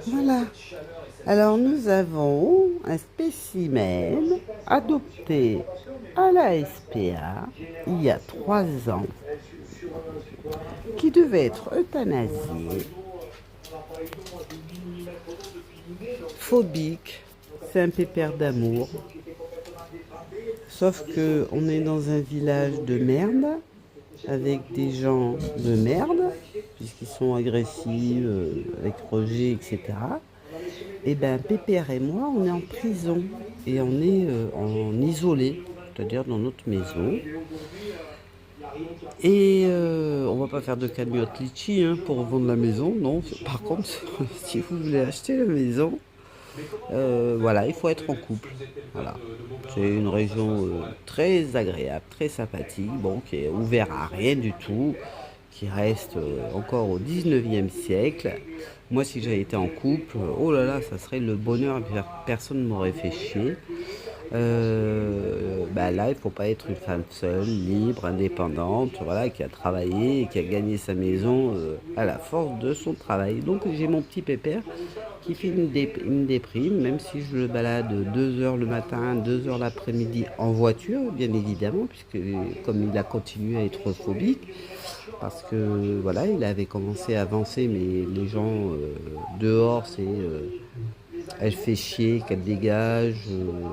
Voilà. Alors nous avons un spécimen adopté à la SPA il y a 3 ans qui devait être euthanasié, phobique, c'est un pépère d'amour. Sauf que on est dans un village de merde, avec des gens de merde, puisqu'ils sont agressifs, avec rejet, etc. Et ben Pépère et moi, on est en prison et on est en isolé, c'est-à-dire dans notre maison. Et on va pas faire de cagnotte litchi pour vendre la maison, non. Par contre, si vous voulez acheter la maison, voilà, il faut être en couple. Voilà. C'est une région très agréable, très sympathique, bon, qui est ouverte à rien du tout, qui reste encore au 19e siècle. Moi, si j'avais été en couple, oh là là, ça serait le bonheur, personne ne m'aurait fait chier. Bah là, il ne faut pas être une femme seule, libre, indépendante, voilà, qui a travaillé et qui a gagné sa maison à la force de son travail. Donc j'ai mon petit pépère qui fait une déprime, même si je le balade 2 heures le matin, 2 heures l'après-midi en voiture, bien évidemment, puisque comme il a continué à être phobique, parce que voilà, il avait commencé à avancer, mais les gens dehors, c'est elle fait chier, qu'elle dégage,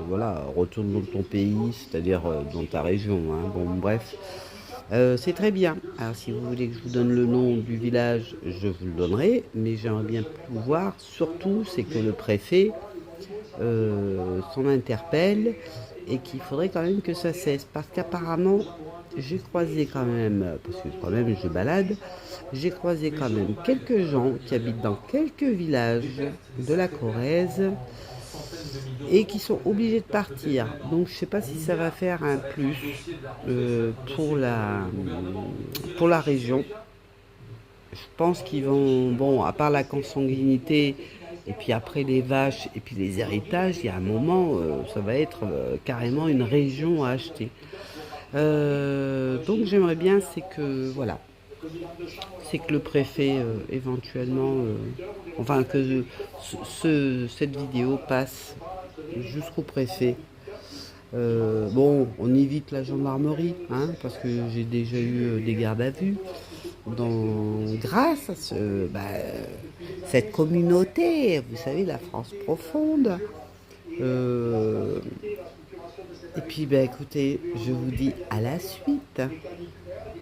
voilà, retourne dans ton pays, c'est-à-dire dans ta région, hein. Bon, bref. C'est très bien. Alors, si vous voulez que je vous donne le nom du village, je vous le donnerai, mais j'aimerais bien pouvoir, surtout, c'est que le préfet s'en interpelle et qu'il faudrait quand même que ça cesse. Parce qu'apparemment, j'ai croisé quand même, parce que quand même je balade, j'ai croisé quand même quelques gens qui habitent dans quelques villages de la Corrèze et qui sont obligés de partir. Donc je ne sais pas si ça va faire un plus pour la région. Je pense qu'ils vont, bon, à part la consanguinité, et puis après les vaches, et puis les héritages, il y a un moment, ça va être carrément une région à acheter. Donc j'aimerais bien, voilà, c'est que le préfet éventuellement, enfin que cette vidéo passe jusqu'au préfet. Bon, on évite la gendarmerie, hein, parce que j'ai déjà eu des gardes à vue. Grâce à cette communauté, vous savez, la France profonde. Et puis, ben, écoutez, je vous dis à la suite.